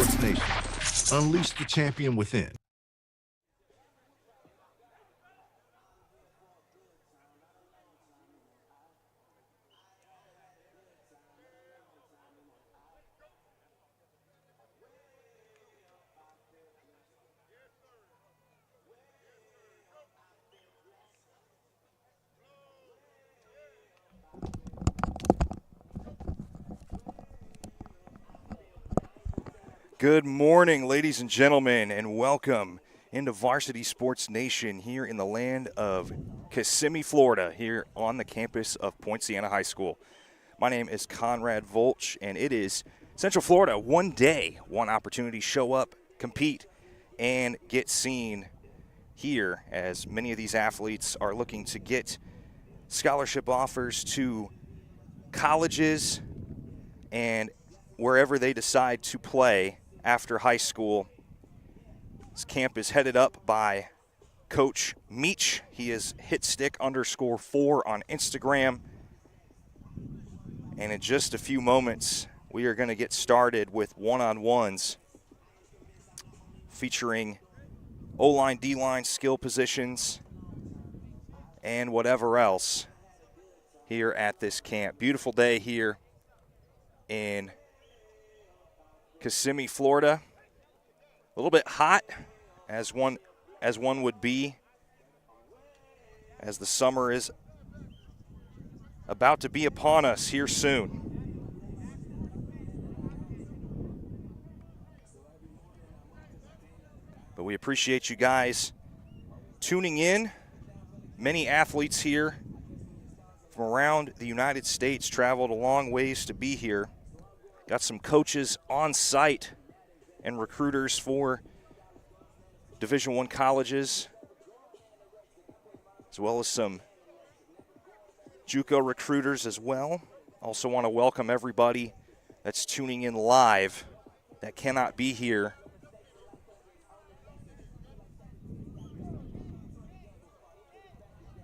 Sports Nation. Unleash the champion within. Good morning, ladies and gentlemen, and welcome into Varsity Sports Nation here in the land of Kissimmee, Florida, here on the campus of Point Siena High School. My name is Conrad Volch, and it is Central Florida. One day, one opportunity, show up, compete, and get seen here, as many of these athletes are looking to get scholarship offers to colleges and wherever they decide to play after high school. This camp is headed up by Coach Meach. He is hitstick_4 on Instagram. And in just a few moments, we are going to get started with one-on-ones featuring O-line, D-line, skill positions, and whatever else here at this camp. Beautiful day here in Kissimmee, Florida. A little bit hot, as one would be, as the summer is about to be upon us here soon. But we appreciate you guys tuning in. Many athletes here from around the United States traveled a long ways to be here. Got some coaches on site and recruiters for Division I colleges, as well as some JUCO recruiters as well. Also want to welcome everybody that's tuning in live that cannot be here.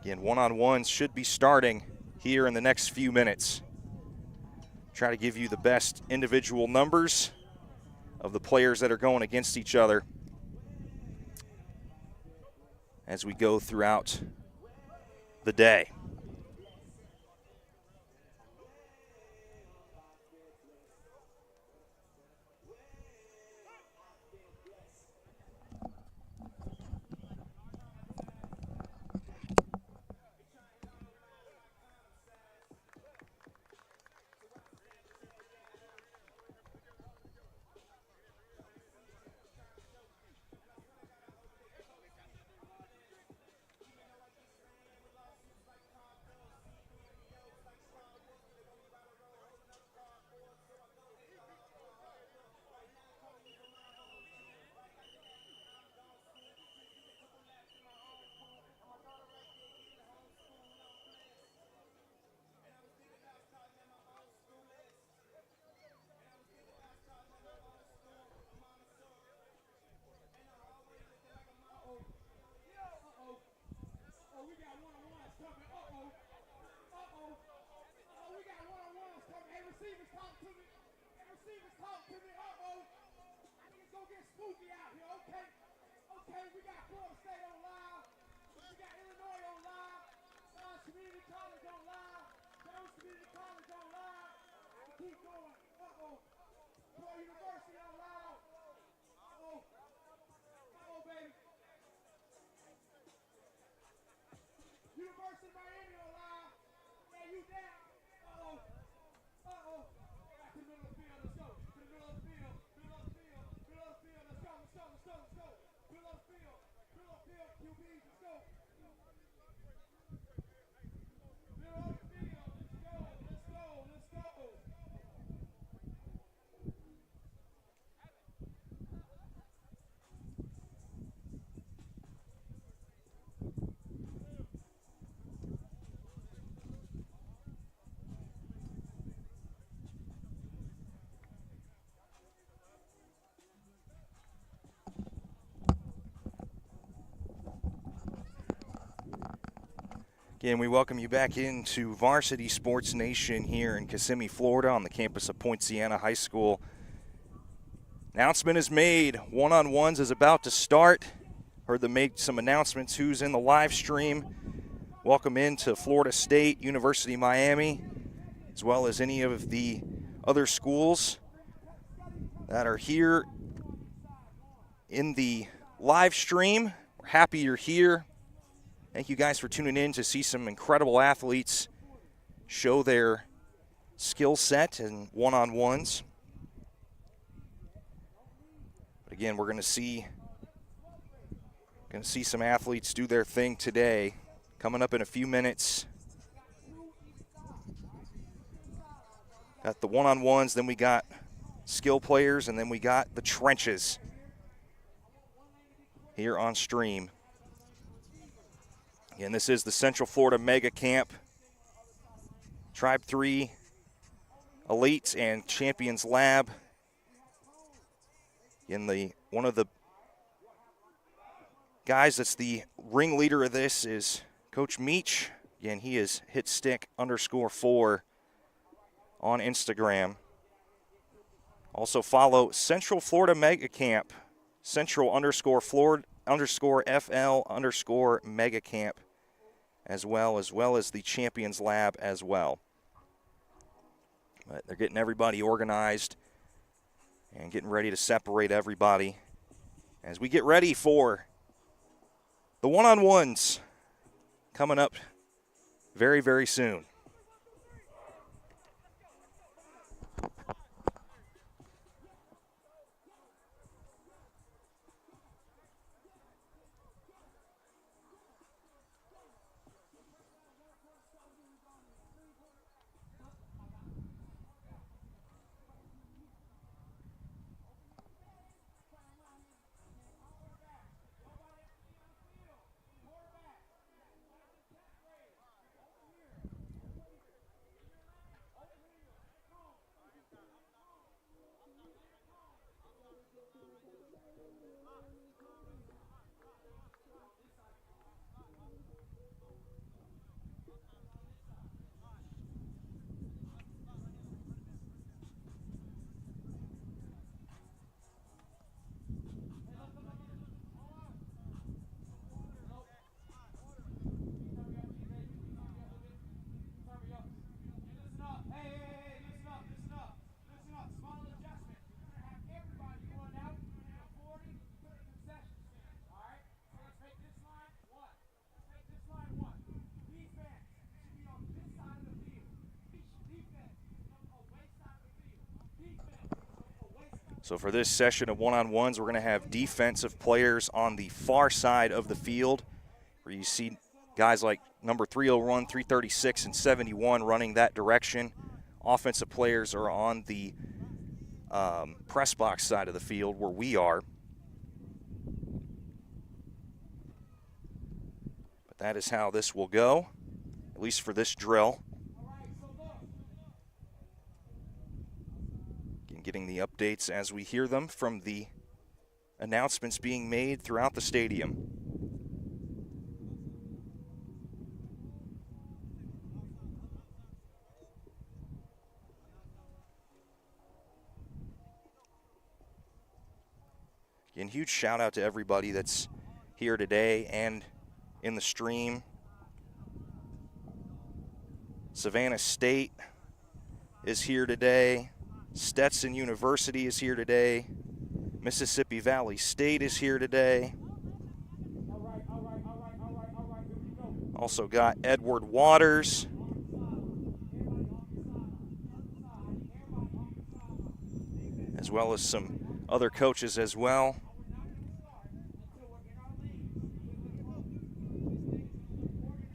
Again, one-on-ones should be starting here in the next few minutes. Try to give you the best individual numbers of the players that are going against each other as we go throughout the day. Again, we welcome you back into Varsity Sports Nation here in Kissimmee, Florida on the campus of Point Siena High School. Announcement is made. One-on-ones is about to start. Heard them make some announcements. Who's in the live stream? Welcome into Florida State, University of Miami, as well as any of the other schools that are here in the live stream. We're happy you're here. Thank you guys for tuning in to see some incredible athletes show their skill set and one-on-ones. But again, we're going to see some athletes do their thing today. Coming up in a few minutes. Got the one-on-ones, then we got skill players, and then we got the trenches here on stream. Again, this is the Central Florida Mega Camp. Tribe 3 Elite and Champions Lab. One of the guys that's the ringleader of this is Coach Meach. Again, he is hitstick_4 on Instagram. Also follow Central Florida Mega Camp, Central_Florida_FL_Mega Camp, as well as the Champions Lab as well. But they're getting everybody organized and getting ready to separate everybody as we get ready for the one-on-ones coming up very, very soon. So for this session of one-on-ones, we're going to have defensive players on the far side of the field, where you see guys like number 301, 336, and 71 running that direction. Offensive players are on the press box side of the field where we are. But that is how this will go, at least for this drill. Getting the updates as we hear them from the announcements being made throughout the stadium. Again, huge shout out to everybody that's here today and in the stream. Savannah State is here today. Stetson University is here today. Mississippi Valley State is here today. Also got Edward Waters. As well as some other coaches as well.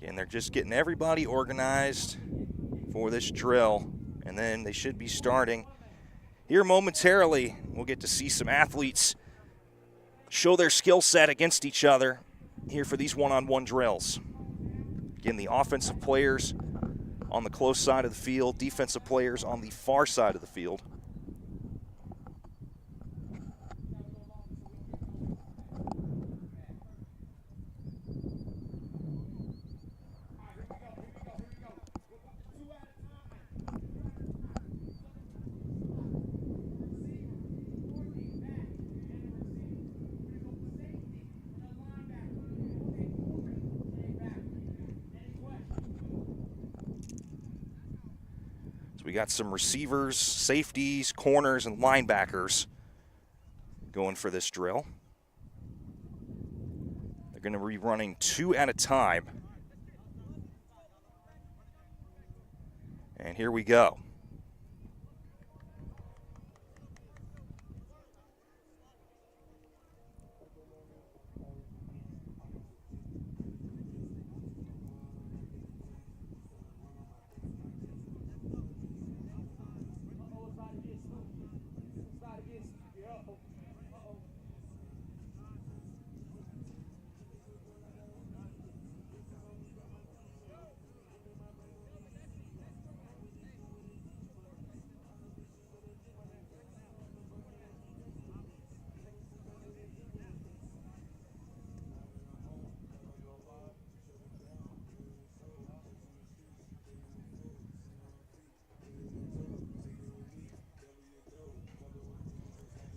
And they're just getting everybody organized for this drill. And then they should be starting here momentarily. We'll get to see some athletes show their skill set against each other here for these one-on-one drills. Again, the offensive players on the close side of the field, defensive players on the far side of the field. we got some receivers, safeties, corners, and linebackers going for this drill. They're going to be running 2 at a time. And here we go.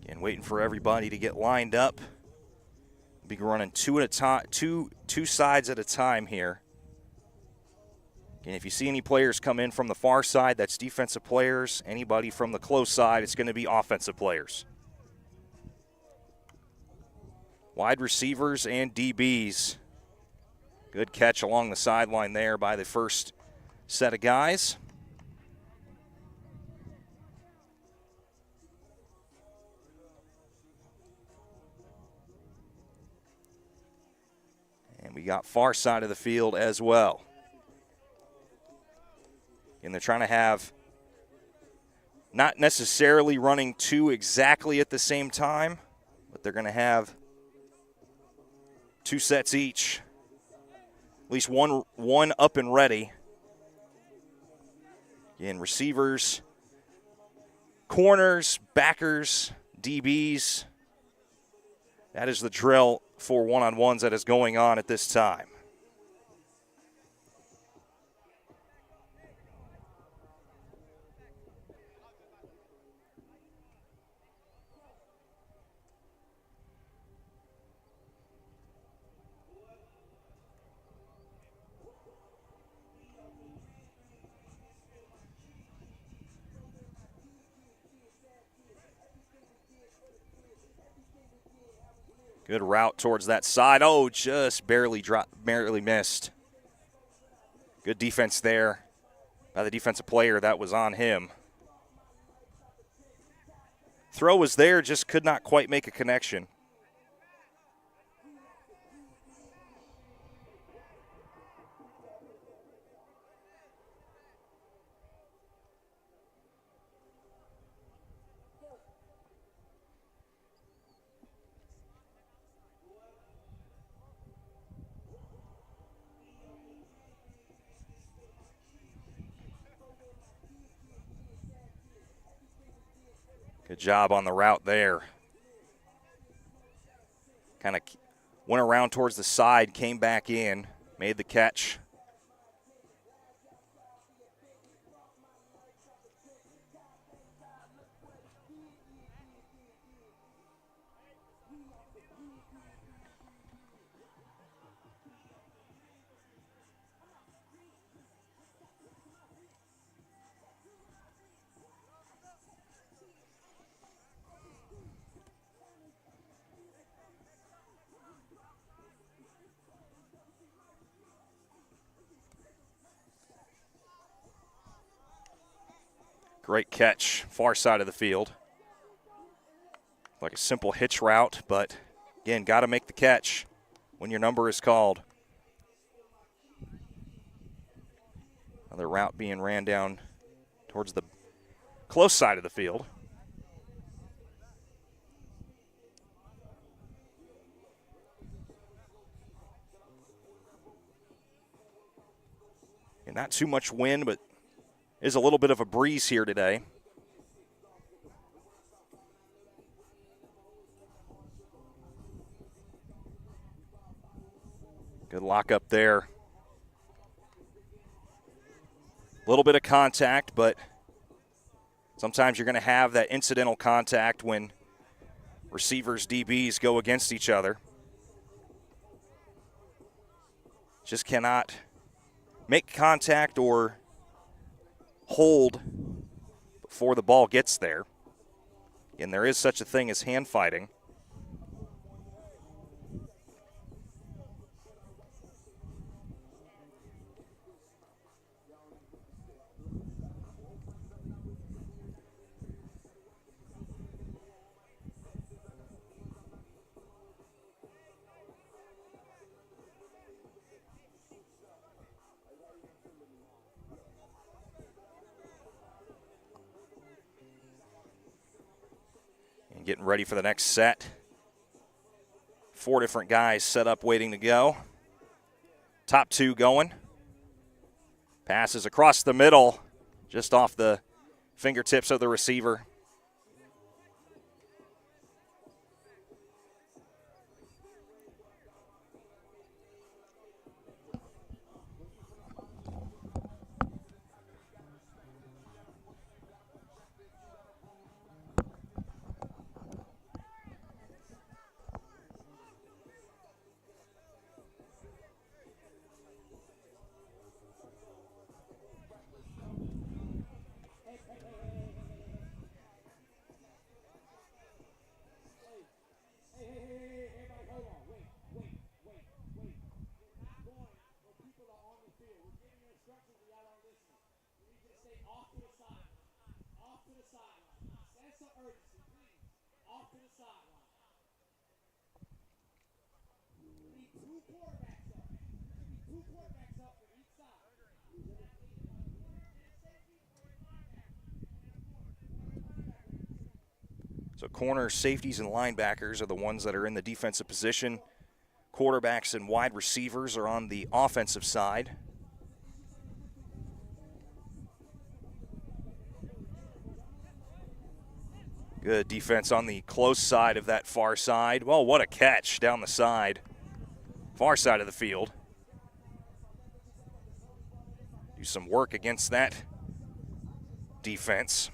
And waiting for everybody to get lined up. Be running 2 at a time, two sides at a time here. And if you see any players come in from the far side, that's defensive players. Anybody from the close side, it's going to be offensive players. Wide receivers and DBs. Good catch along the sideline there by the first set of guys. And we got far side of the field as well. And they're trying to have, not necessarily running 2 exactly at the same time, but they're going to have 2 sets each. At least one up and ready. Again, receivers, corners, backers, DBs. That is the drill for one-on-ones that is going on at this time. Good route towards that side. Oh, just barely missed. Good defense there by the defensive player that was on him. Throw was there, just could not quite make a connection. Good job on the route there. Kind of went around towards the side, came back in, made the catch. Great catch, far side of the field. Like a simple hitch route, but again, got to make the catch when your number is called. Another route being ran down towards the close side of the field. And not too much wind, but is a little bit of a breeze here today. Good lock up there. A little bit of contact, but sometimes you're going to have that incidental contact when receivers, DBs go against each other. Just cannot make contact or hold before the ball gets there. And there is such a thing as hand fighting. Getting ready for the next set. 4 different guys set up waiting to go. Top 2 going. Passes across the middle, just off the fingertips of the receiver. So corners, safeties, and linebackers are the ones that are in the defensive position. Quarterbacks and wide receivers are on the offensive side. Good defense on the close side of that far side. Well, what a catch down the side. Far side of the field. Do some work against that defense.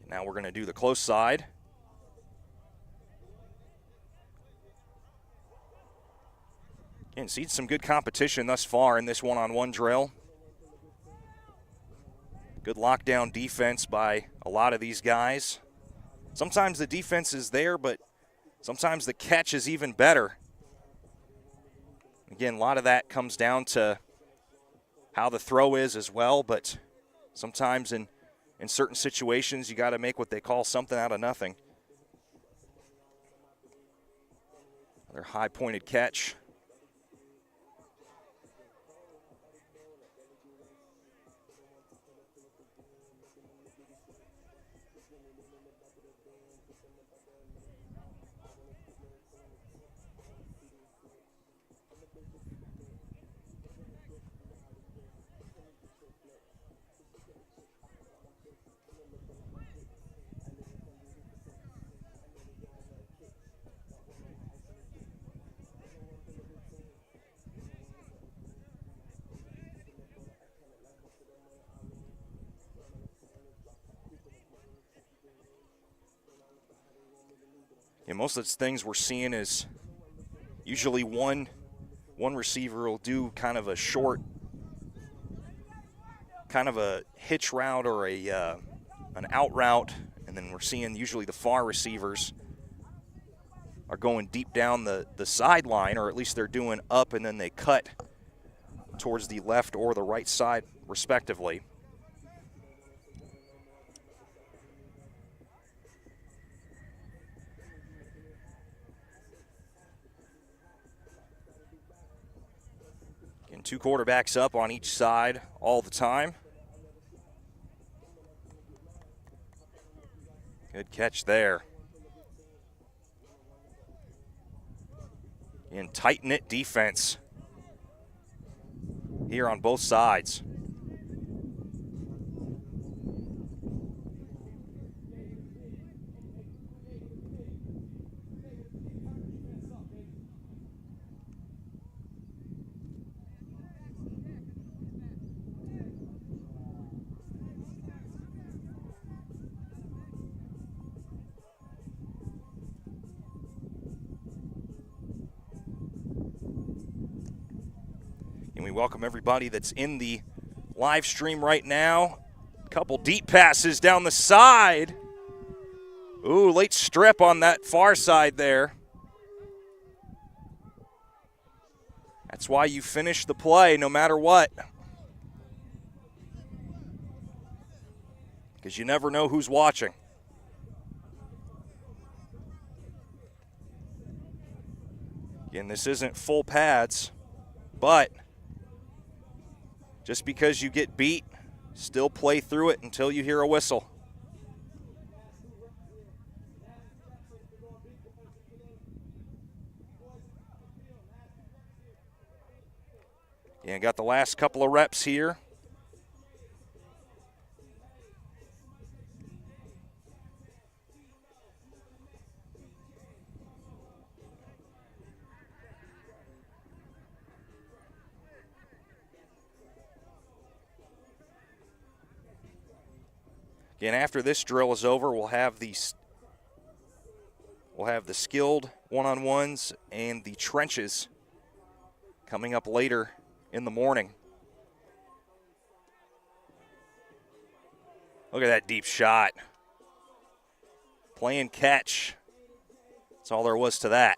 Now we're going to do the close side. And see some good competition thus far in this one-on-one drill. Good lockdown defense by a lot of these guys. Sometimes the defense is there, but sometimes the catch is even better. Again, a lot of that comes down to how the throw is as well, but sometimes in certain situations you got to make what they call something out of nothing. Another high-pointed catch. And most of the things we're seeing is usually one receiver will do kind of a short, kind of a hitch route or an out route, and then we're seeing usually the far receivers are going deep down the sideline, or at least they're doing up and then they cut towards the left or the right side respectively. Two quarterbacks up on each side all the time. Good catch there. And tight-knit defense here on both sides. we welcome everybody that's in the live stream right now. Couple deep passes down the side. Ooh, late strip on that far side there. That's why you finish the play no matter what. Because you never know who's watching. Again, this isn't full pads, but just because you get beat, still play through it until you hear a whistle. And got the last couple of reps here. Again, after this drill is over, we'll have the skilled one-on-ones and the trenches coming up later in the morning. Look at that deep shot. Playing catch. That's all there was to that.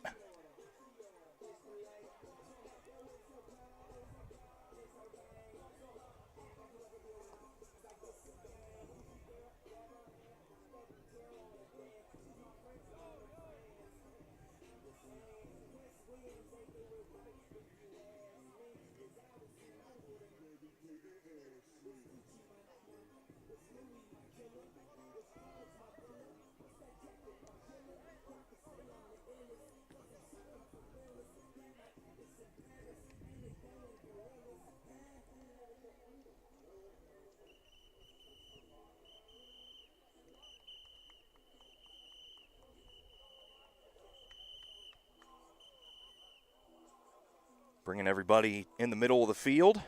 Bringing everybody in the middle of the field.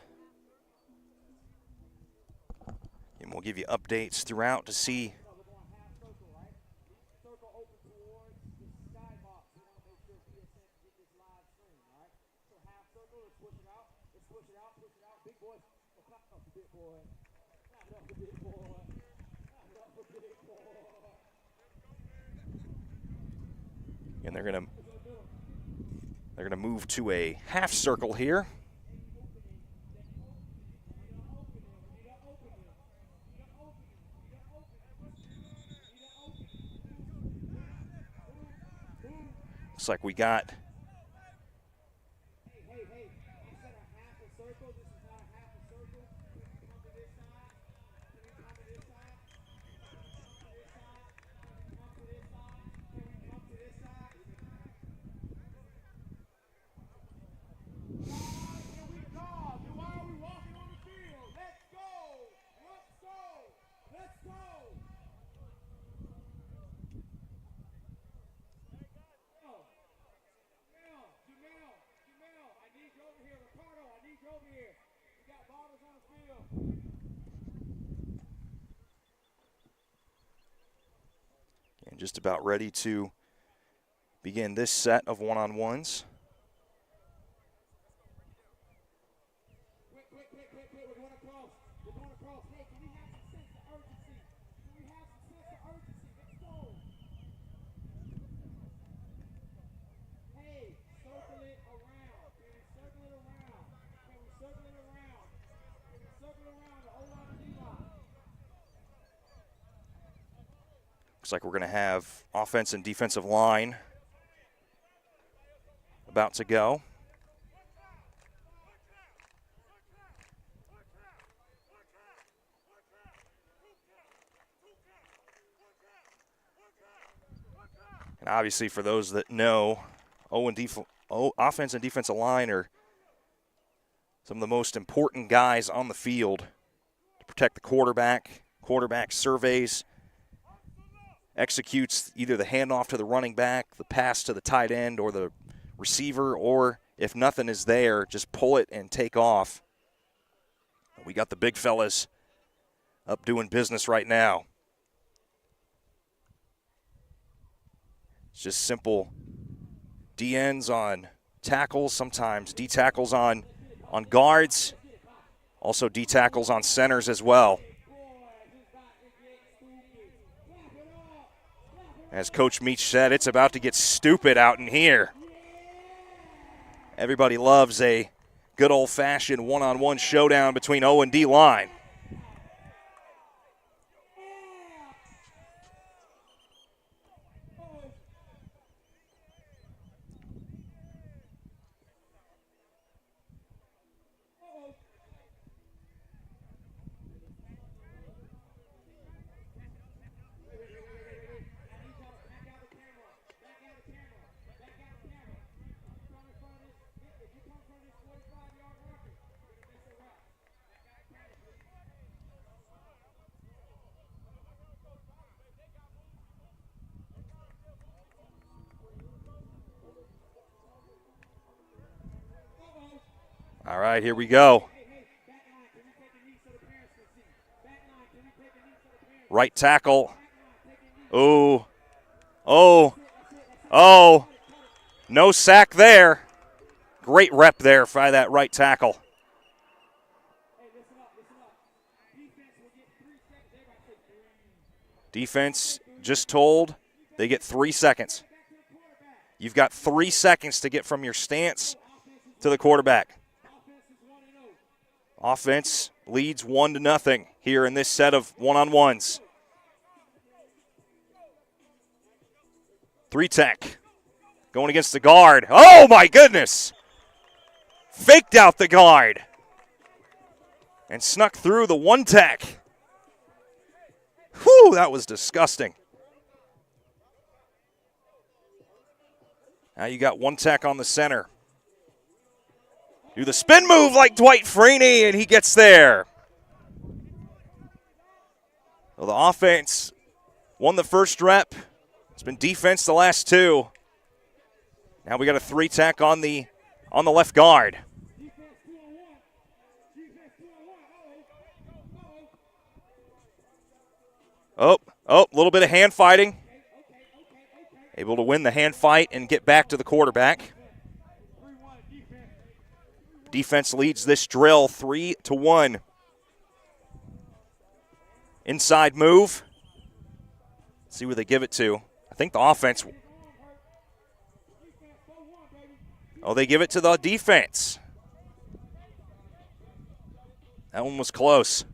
And we'll give you updates throughout to see and they're going to move to a half circle here. Looks like we got just about ready to begin this set of one-on-ones. Looks like we're going to have offense and defensive line about to go. And obviously, for those that know, offense and defensive line are some of the most important guys on the field to protect the quarterback. Quarterback surveys, executes either the handoff to the running back, the pass to the tight end, or the receiver, or if nothing is there, just pull it and take off. We got the big fellas up doing business right now. It's just simple D-ends on tackles, sometimes D-tackles on on guards, also D tackles on centers as well. As Coach Meach said, it's about to get stupid out in here. Everybody loves a good old-fashioned one-on-one showdown between O and D line. All right, here we go. Right tackle. Oh. No sack there. Great rep there by that right tackle. Defense just told they get 3 seconds. You've got 3 seconds to get from your stance to the quarterback. Offense leads 1-0 here in this set of one-on-ones. 3-tech going against the guard. Oh, my goodness. Faked out the guard and snuck through the 1-tech. Whew, that was disgusting. Now you got 1-tech on the center. Do the spin move like Dwight Freeney, and he gets there. Well, the offense won the first rep. It's been defense the last 2. Now we got a 3-tech on the left guard. Oh, a little bit of hand fighting. Able to win the hand fight and get back to the quarterback. Defense leads this drill 3-1. Inside move. Let's see where they give it to. I think the offense. Oh, they give it to the defense. That one was close.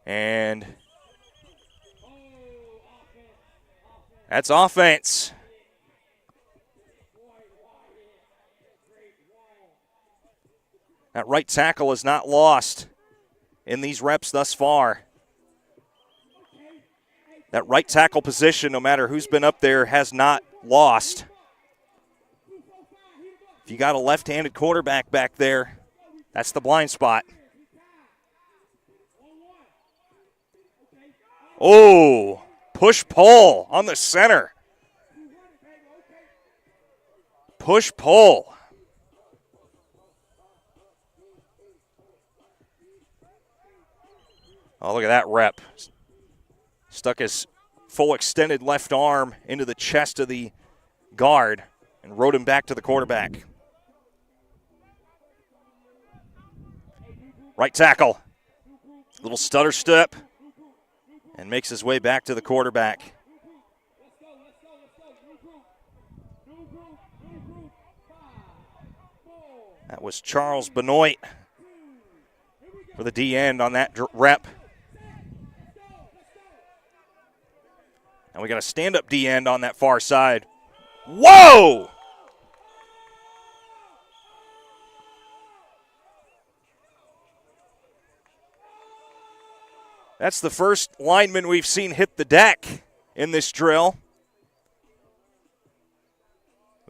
And that's offense. That right tackle is not lost in these reps thus far. That right tackle position, no matter who's been up there, has not lost. If you got a left-handed quarterback back there, that's the blind spot. Oh, push-pull on the center. Push-pull. Oh, look at that rep. Stuck his full extended left arm into the chest of the guard and rode him back to the quarterback. Right tackle. Little stutter step and makes his way back to the quarterback. That was Charles Benoit for the D end on that rep. And we got a stand-up D end on that far side. Whoa! That's the first lineman we've seen hit the deck in this drill.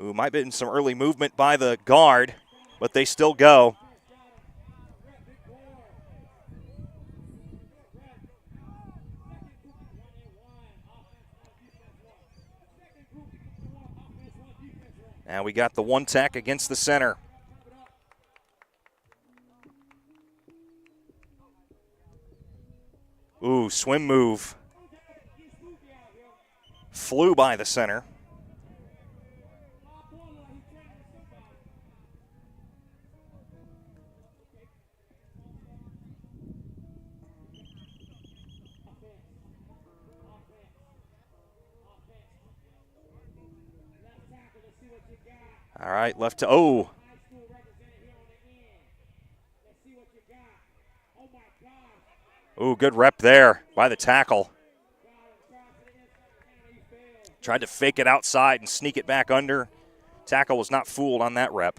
Ooh, might have been some early movement by the guard, but they still go. Now we got the 1-tech against the center. Ooh, swim move. Flew by the center. All right, left to, oh. Ooh, good rep there by the tackle. Tried to fake it outside and sneak it back under. Tackle was not fooled on that rep.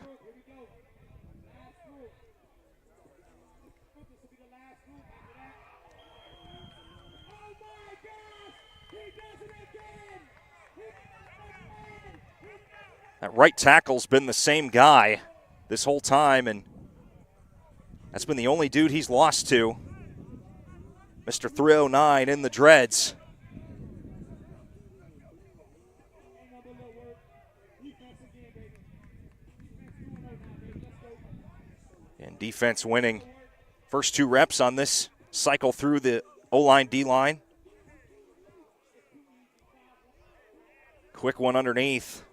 That right tackle's been the same guy this whole time, and that's been the only dude he's lost to. Mr. 309 in the dreads. And defense winning first 2 reps on this cycle through the O-line, D-line. Quick one underneath.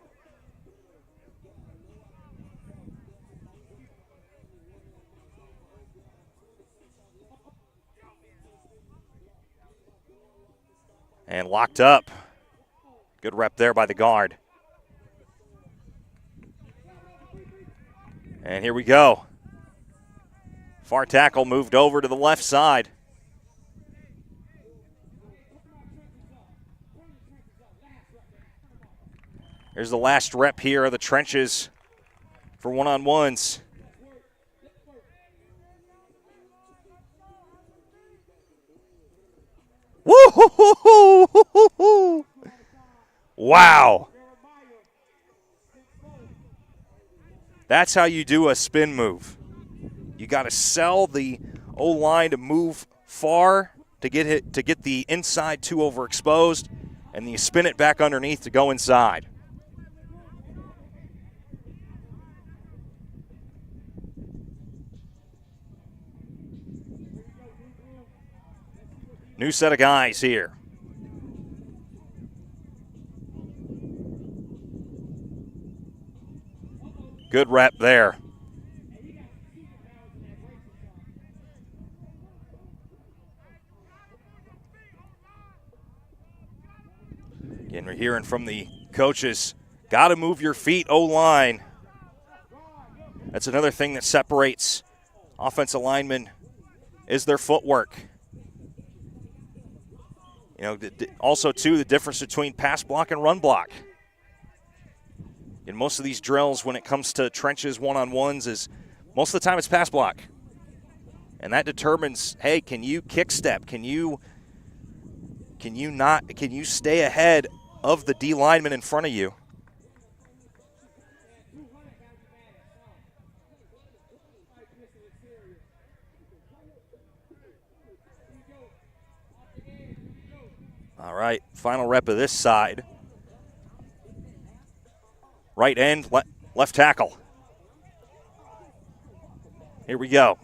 And locked up. Good rep there by the guard. And here we go. Far tackle moved over to the left side. Here's the last rep here of the trenches for one-on-ones. Woo-hoo-hoo-hoo-hoo-hoo! Wow. That's how you do a spin move. You got to sell the O-line to move far to get the inside 2 overexposed, and then you spin it back underneath to go inside. New set of guys here. Good rep there. Again, we're hearing from the coaches, got to move your feet, O-line. That's another thing that separates offensive linemen is their footwork. You know, also, too, the difference between pass block and run block. In most of these drills, when it comes to trenches one-on-ones, is most of the time it's pass block. And that determines, hey, can you kick step? Can you stay ahead of the D lineman in front of you? All right, final rep of this side. Right end, left tackle. Here we go.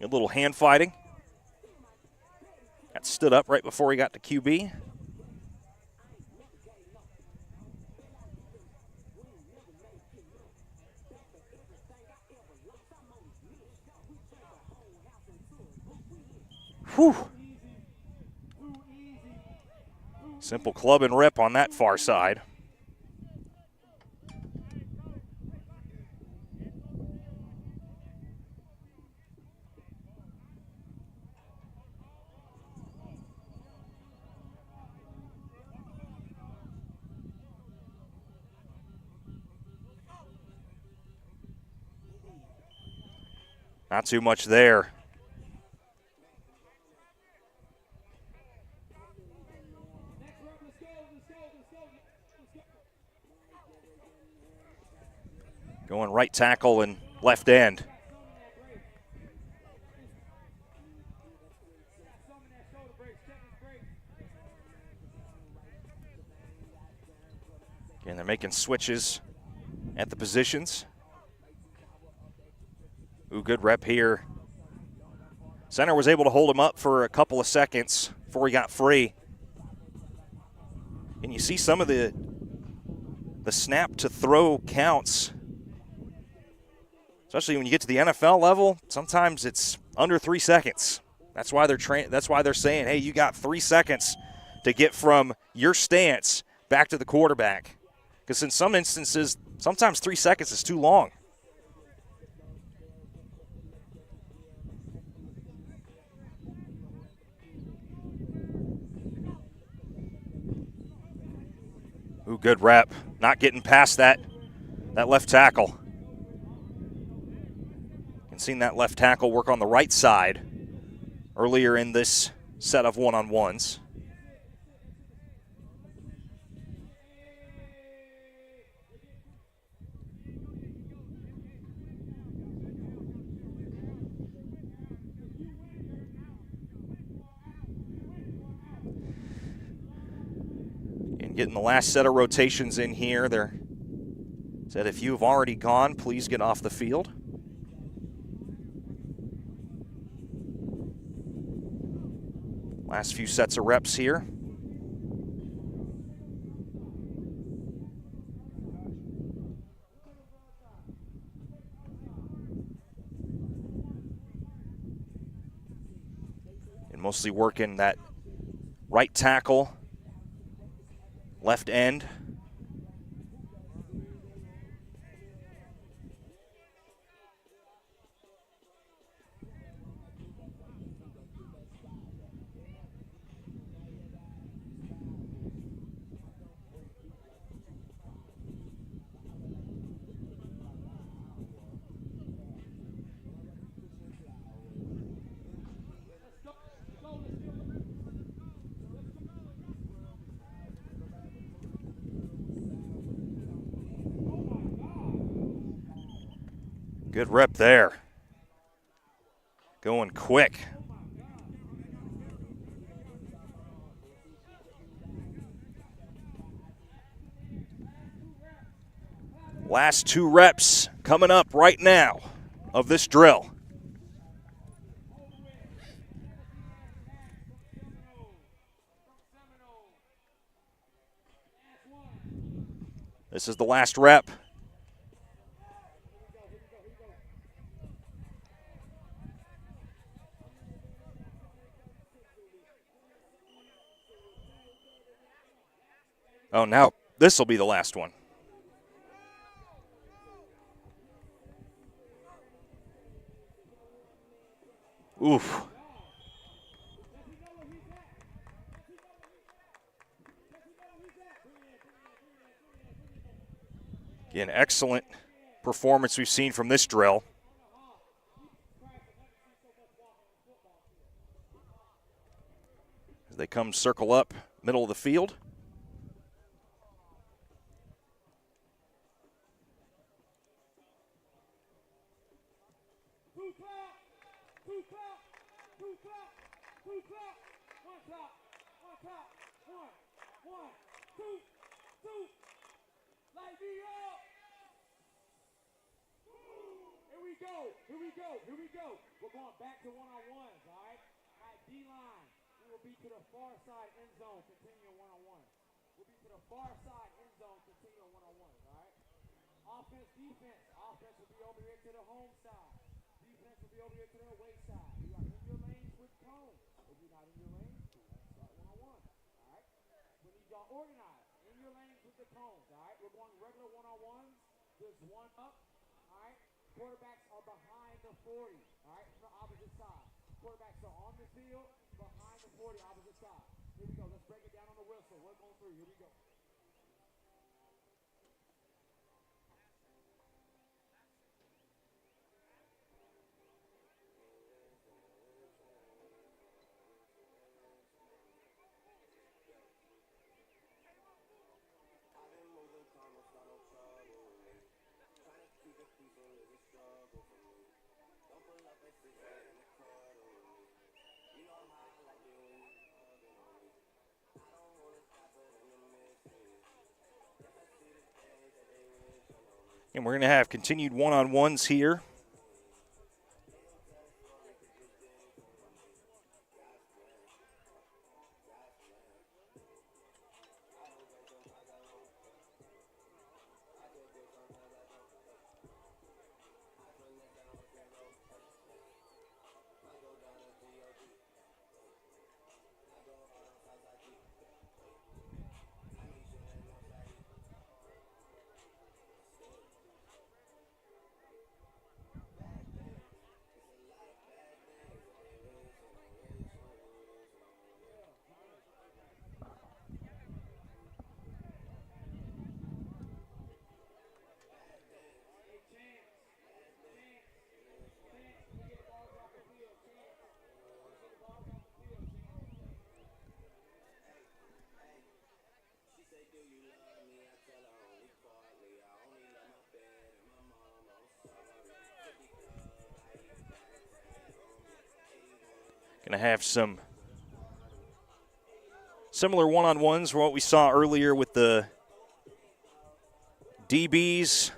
A little hand fighting. Got stood up right before he got to QB. Whew. Simple club and rip on that far side. Not too much there. Going right tackle and left end. Again, they're making switches at the positions. Ooh, good rep here. Center was able to hold him up for a couple of seconds before he got free. And you see some of the snap to throw counts. Especially when you get to the NFL level, sometimes it's under 3 seconds. That's why they're saying, hey, you got 3 seconds to get from your stance back to the quarterback. Because in some instances, sometimes 3 seconds is too long. Ooh, good rep. Not getting past that left tackle. And seen that left tackle work on the right side earlier in this set of one-on-ones. And getting the last set of rotations in here. They're said if you've already gone, please get off the field. Last few sets of reps here. And mostly working that right tackle, left end. Good rep there. Going quick. Last 2 reps coming up right now of this drill. This is the last rep. Oh, now this will be the last one. Oof. Again, excellent performance we've seen from this drill. As they come circle up, middle of the field. Here we go. We're going back to one-on-ones, all right? At D-line, we will be to the far side end zone, continuing one-on-one. We'll be to the far side end zone, continuing one-on-ones, all right? Offense, defense. Offense will be over here to the home side. Defense will be over here to the away side. You are in your lanes with cones. If you're not in your lanes, let's start one-on-one, all right? We need y'all organized. In your lanes with the cones, all right? We're going regular one-on-ones. There's one up, all right? Quarterbacks are behind the 40, all right, from the opposite side. Quarterbacks are on the field, behind the 40, opposite side. Here we go. Let's break it down on the whistle. Work on 3. Here we go. And we're going to have continued one-on-ones here. Going to have some similar one-on-ones from what we saw earlier with the DBs,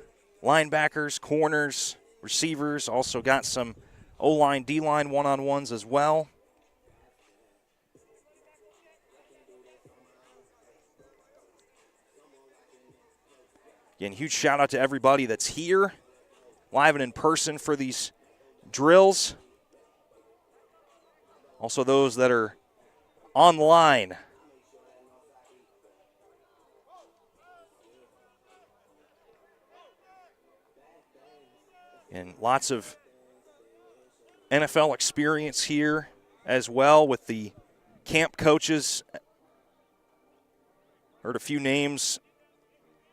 linebackers, corners, receivers. Also got some O-line, D-line one-on-ones as well. Again, huge shout out to everybody that's here, live and in person for these drills. Also those that are online. And lots of NFL experience here as well with the camp coaches. Heard a few names.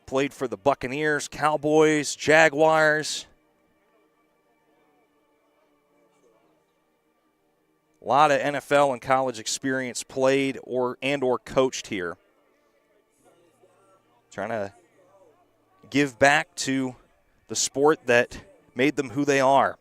Played for the Buccaneers, Cowboys, Jaguars. A lot of NFL and college experience played or coached here. Trying to give back to the sport that made them who they are.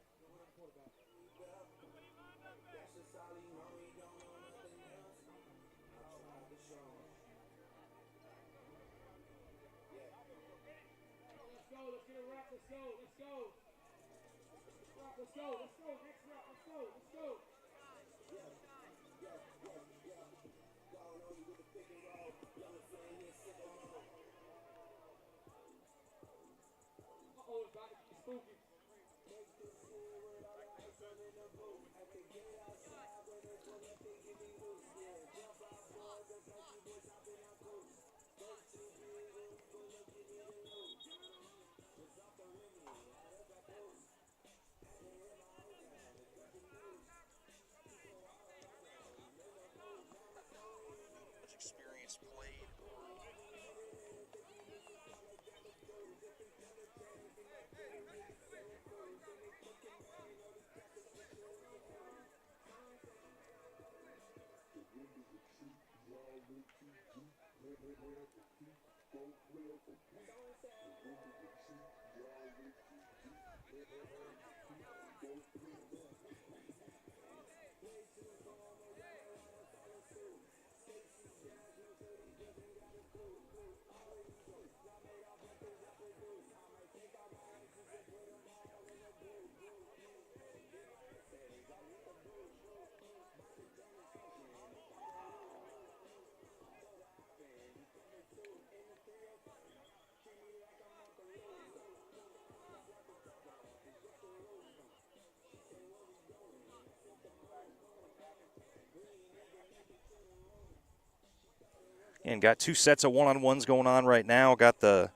And got two sets of one-on-ones going on right now. Got the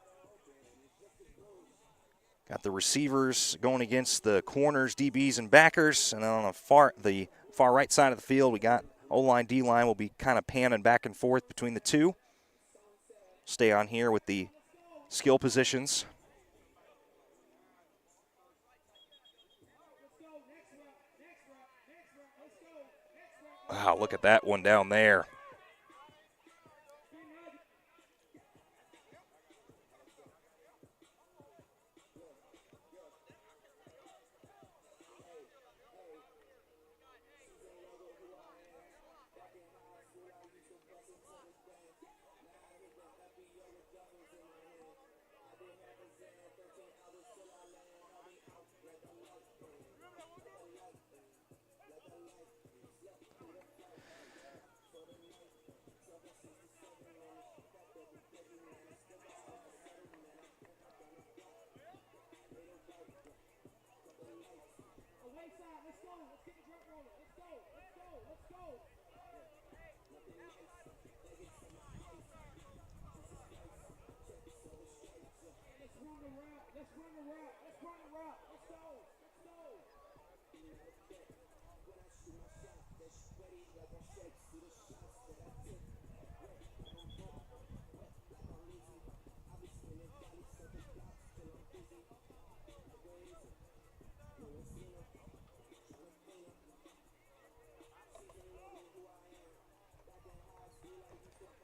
receivers going against the corners, DBs, and backers. And then on the far right side of the field, we got O-line, D-line. Will be kind of panning back and forth between the two. Stay on here with the skill positions. Wow, look at that one down there.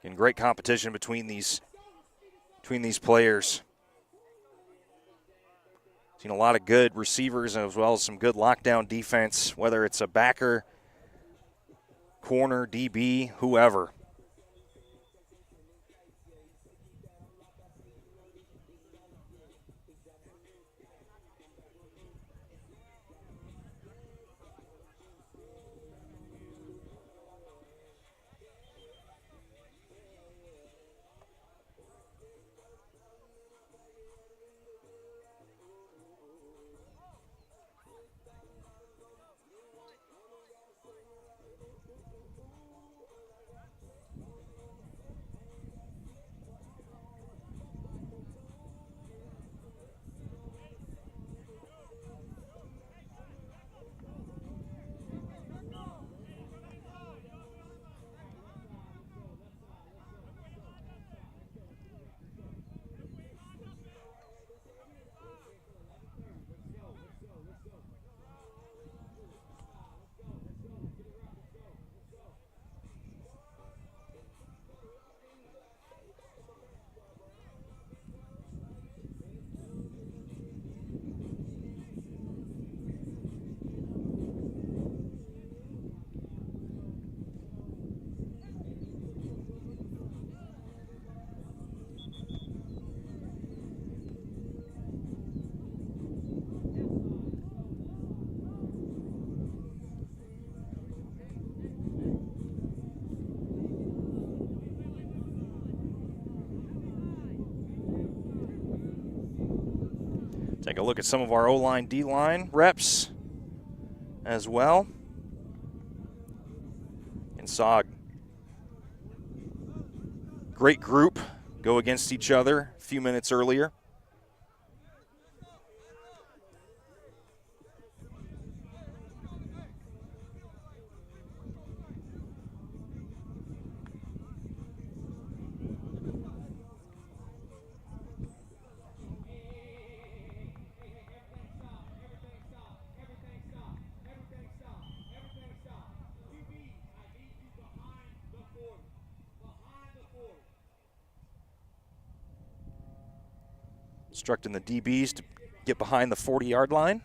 And great competition between these players. Seen a lot of good receivers as well as some good lockdown defense, whether it's a backer corner, DB, whoever. Take a look at some of our O-line, D-line reps as well. And saw a great group go against each other a few minutes earlier. Instructing the DBs to get behind the 40-yard line.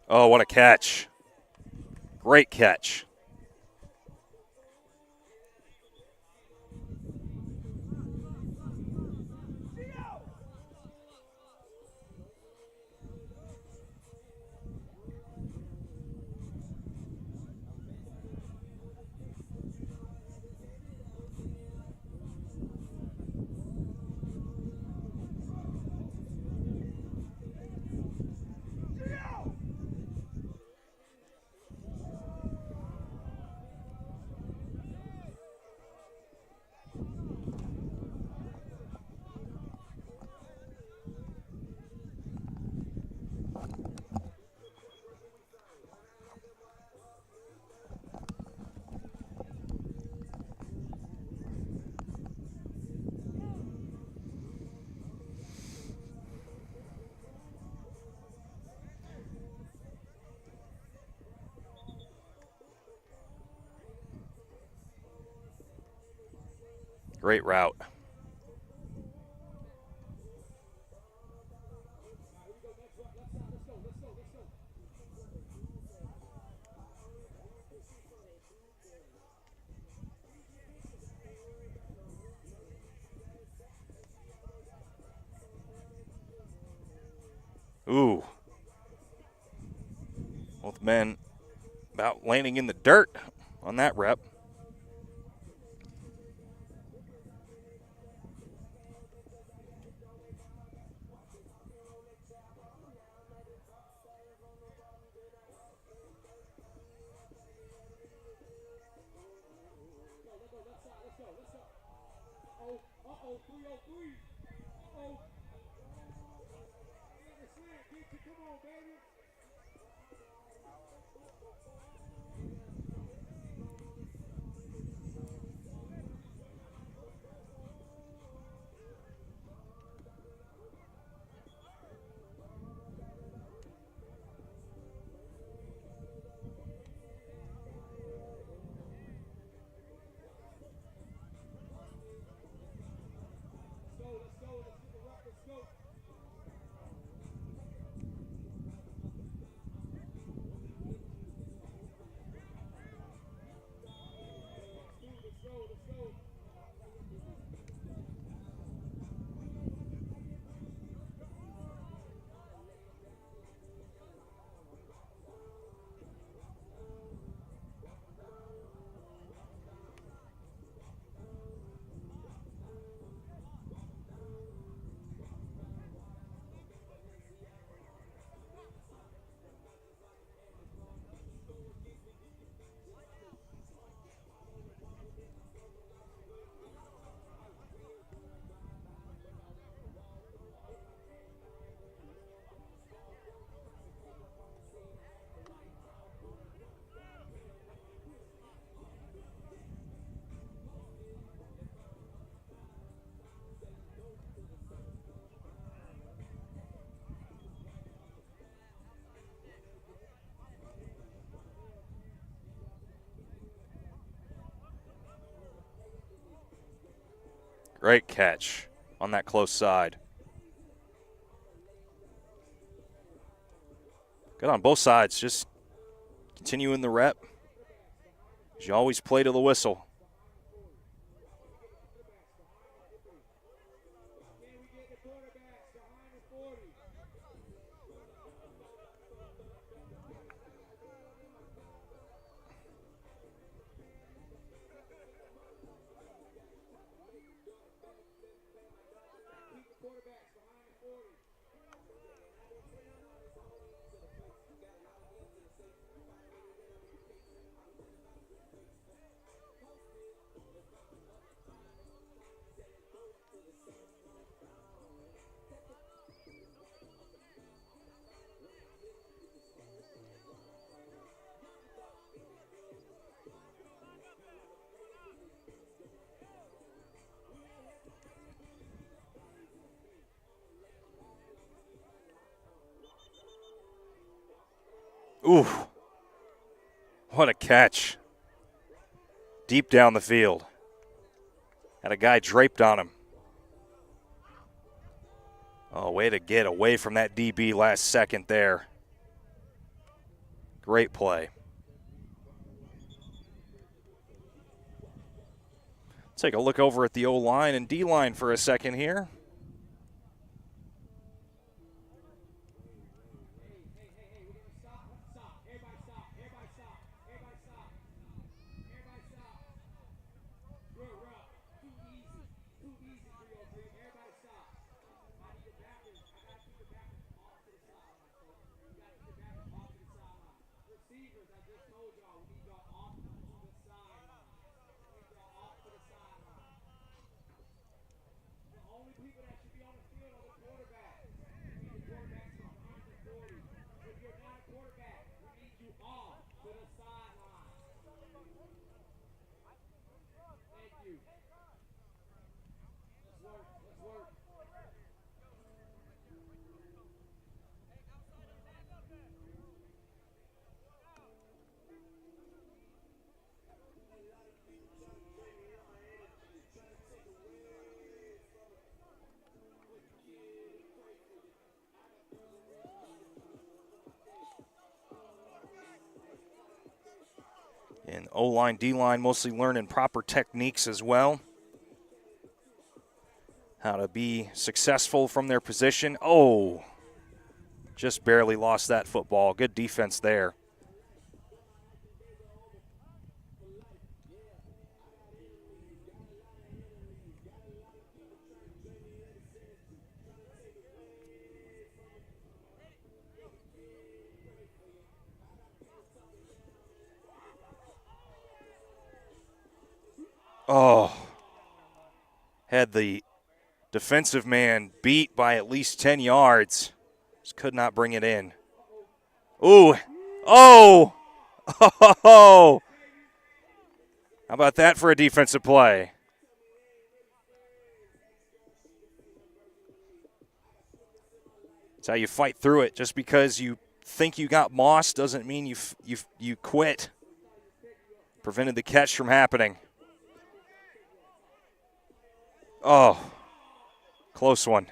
Oh, what a catch. Great catch. Great route. Ooh. Both men about landing in the dirt on that rep. Great catch on that close side. Good on both sides. Just continuing the rep. You always play to the whistle. Ooh, what a catch. Deep down the field. Had a guy draped on him. Oh, way to get away from that DB last second there. Great play. Take a look over at the O-line and D-line for a second here. And O-line, D-line mostly learning proper techniques as well. How to be successful from their position. Oh, just barely lost that football. Good defense there. Oh, had the defensive man beat by at least 10 yards. Just could not bring it in. Ooh, oh, oh. How about that for a defensive play? That's how you fight through it. Just because you think you got mossed doesn't mean you quit. Prevented the catch from happening. Oh, close one.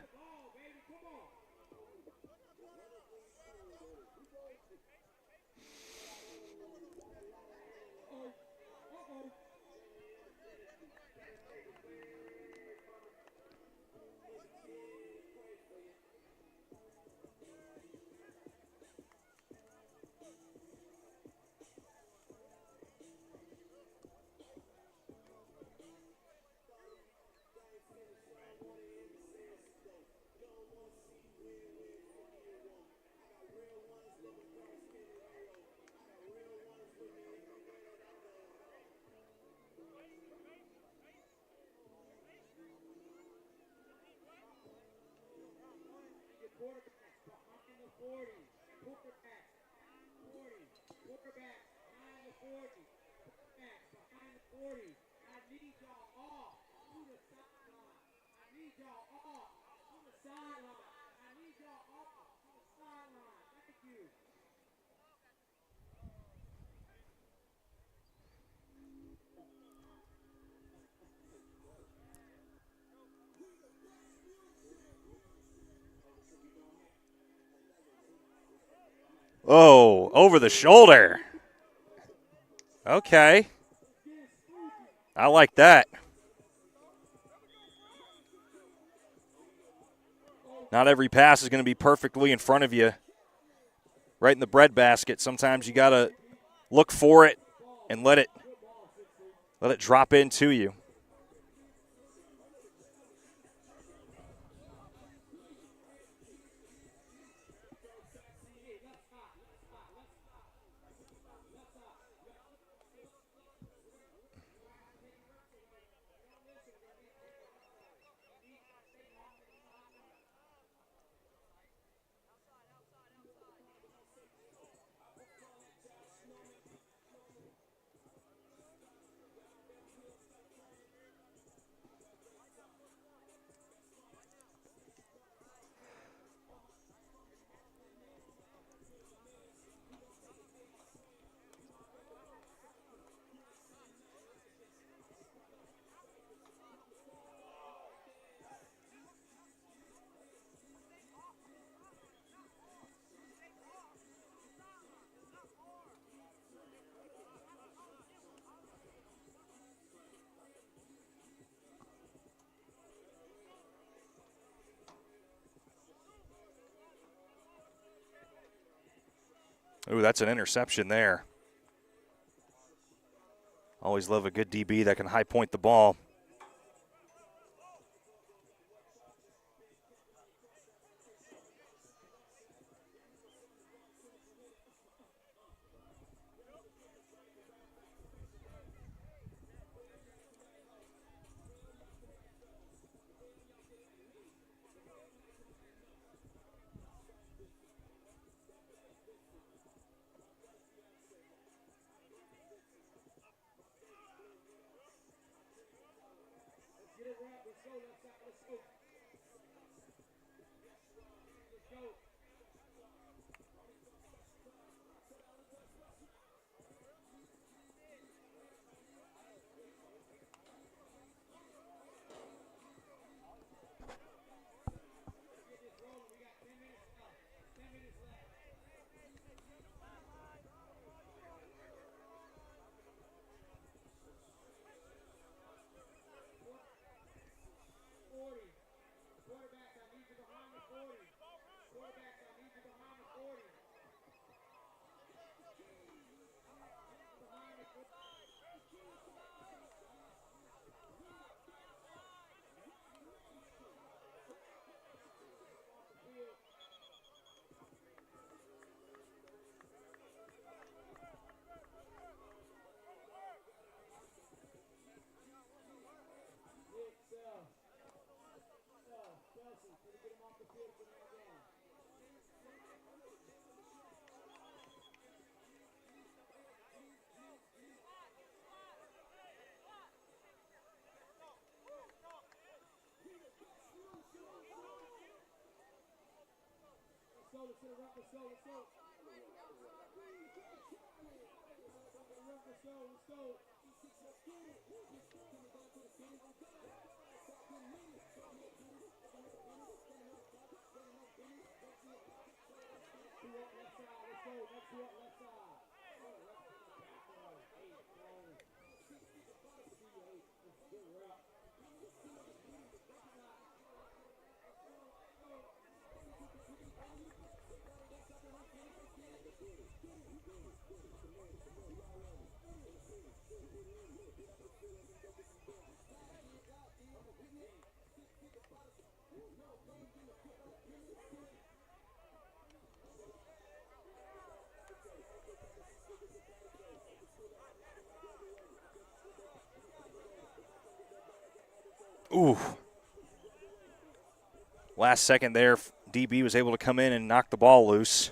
Oh, over the shoulder. Okay. I like that. Not every pass is going to be perfectly in front of you, right in the breadbasket. Sometimes you got to look for it and let it drop into you. Ooh, that's an interception there. Always love a good DB that can high point the ball. Ooh. Last second there, DB was able to come in and knock the ball loose.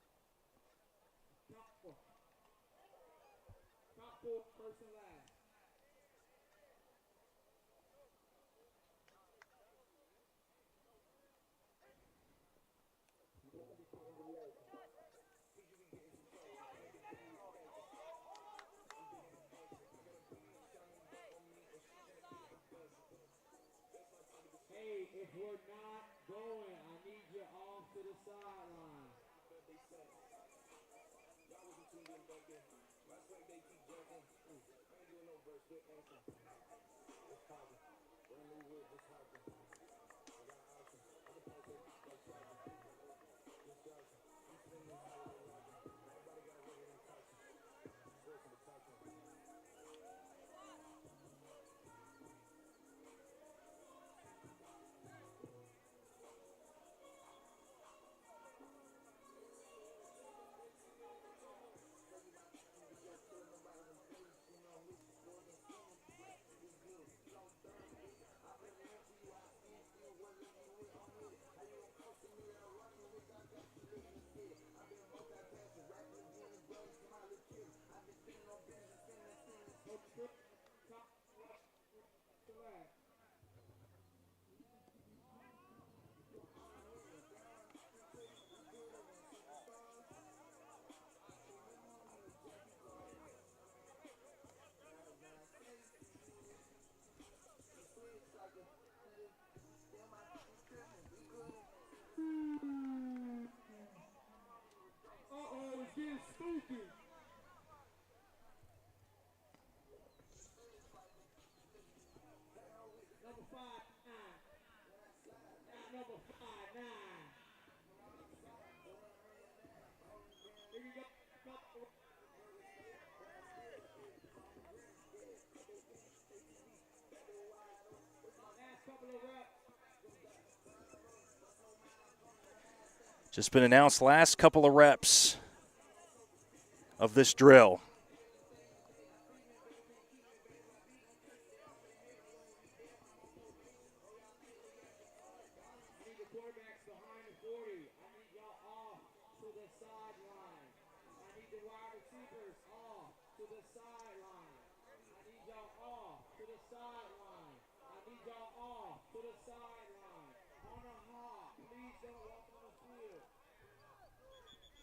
4, first and last. Hey, if we're not going, I need you off to the sideline. Uh-oh, it's getting spooky. Number 5, 9. Number 5, 9. Here we go. Last couple of reps. Just been announced last couple of reps of this drill. I need the quarterbacks behind the 40. I need y'all off to the sideline. I need the wide receivers off to the sideline. I need y'all off to the sideline. I need y'all off to the sideline. On a hop. Please don't walk on the field.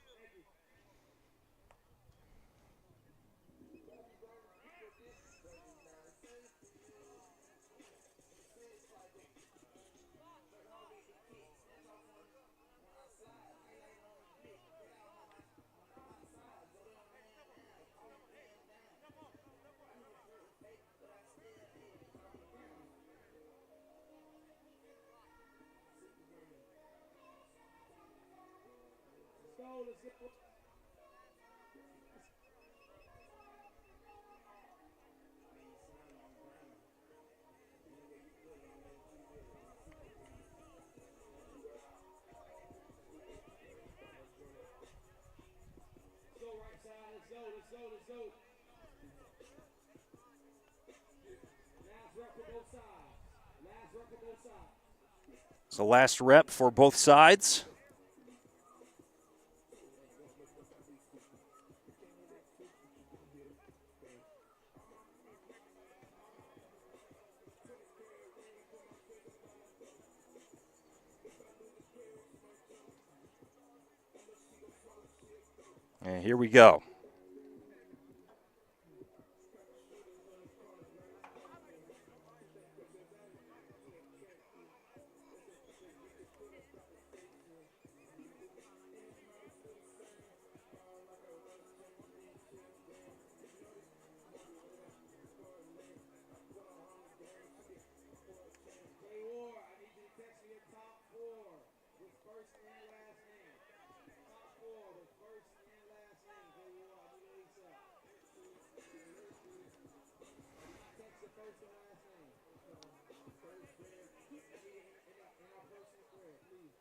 Thank you. Let's go. Let's go right side. Let's go. Last rep for both sides. It's the last rep for both sides. And here we go. First and last name. In our personal prayer, please.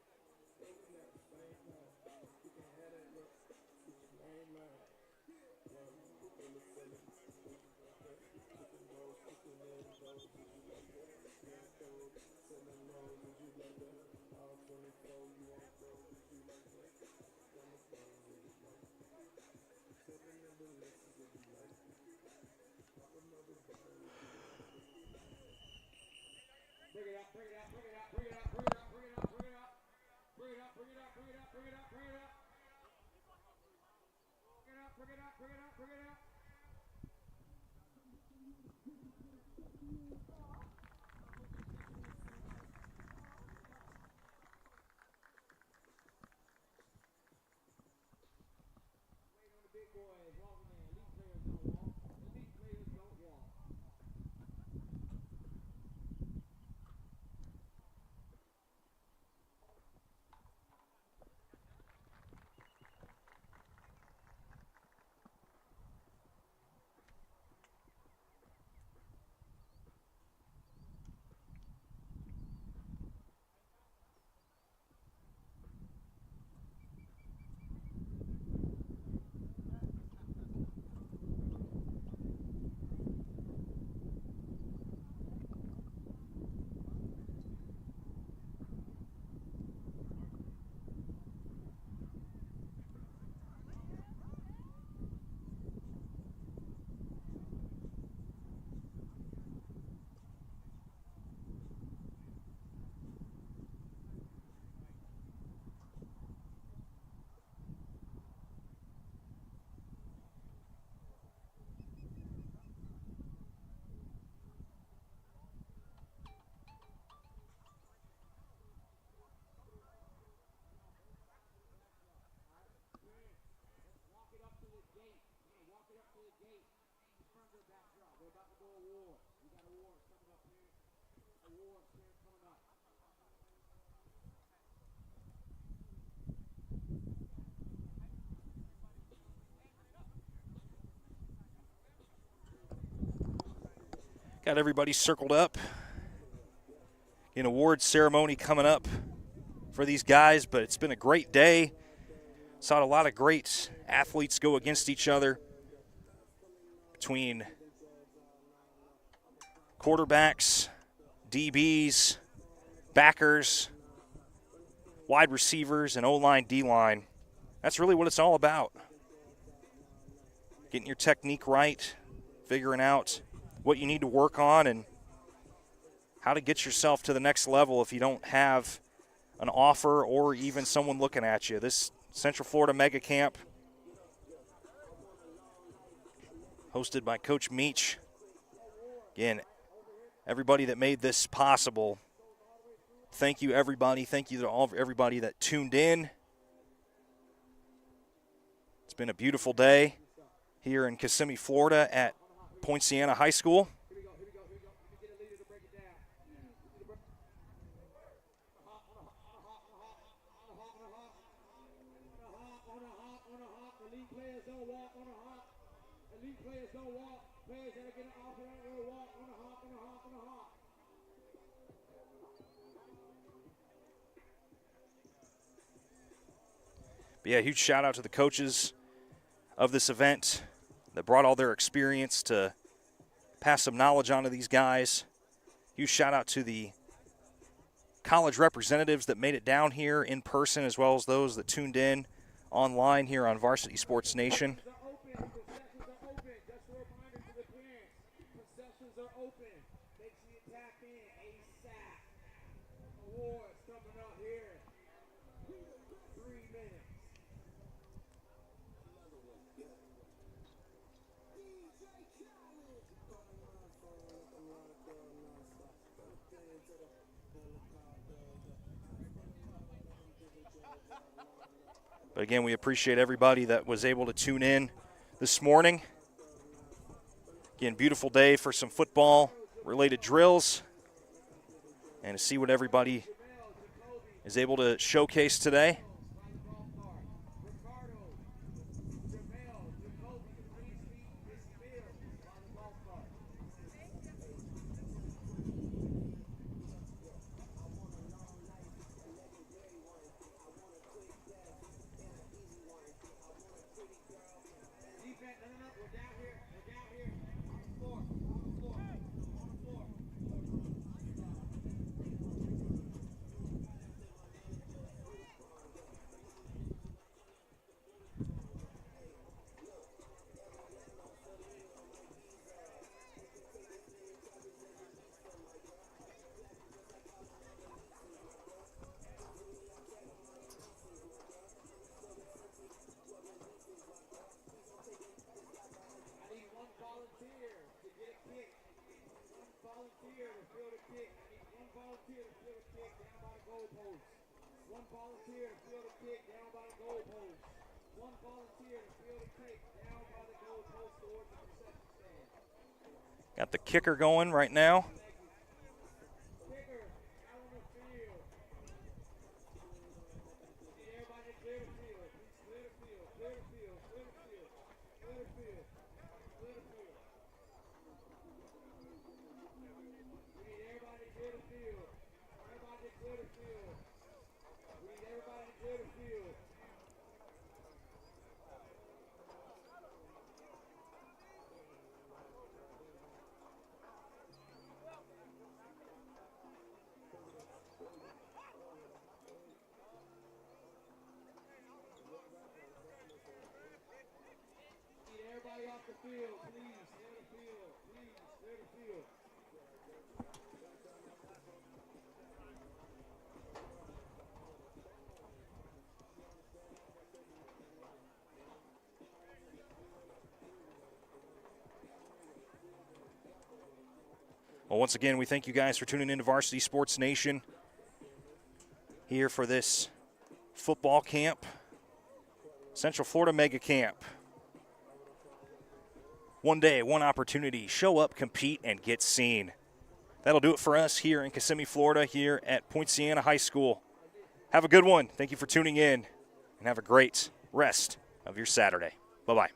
Got everybody circled up. An award ceremony coming up for these guys, but it's been a great day. Saw a lot of great athletes go against each other between quarterbacks, DBs, backers, wide receivers, and O-line, D-line. That's really what it's all about. Getting your technique right, figuring out what you need to work on, and how to get yourself to the next level if you don't have an offer or even someone looking at you. This Central Florida Mega Camp, hosted by Coach Meach. Again, everybody that made this possible, thank you, everybody. Thank you to everybody that tuned in. It's been a beautiful day here in Kissimmee, Florida at Poinciana High School. But yeah, huge shout out to the coaches of this event that brought all their experience to pass some knowledge on to these guys. Huge shout out to the college representatives that made it down here in person, as well as those that tuned in online here on Varsity Sports Nation. But again, we appreciate everybody that was able to tune in this morning. Again, beautiful day for some football-related drills and to see what everybody is able to showcase today. volunteer to field a kick. I need one volunteer to field a kick down by the goalpost. One volunteer to field a kick down by the goalpost. One volunteer to field a kick down by the goalpost towards the concession stand. Got the kicker going right now. Kicker out on the field. Need everybody to clear the field. Please clear the field. Clear the field. Clear the field. Clear the field. Clear the field. We need everybody to clear the field. Everybody to clear the field. We need everybody to clear the field. Need everybody off the field, please. Clear the field. Please clear the field. Well, once again, we thank you guys for tuning in to Varsity Sports Nation here for this football camp, Central Florida Mega Camp. One day, one opportunity. Show up, compete, and get seen. That'll do it for us here in Kissimmee, Florida, here at Point Siena High School. Have a good one. Thank you for tuning in, and have a great rest of your Saturday. Bye-bye.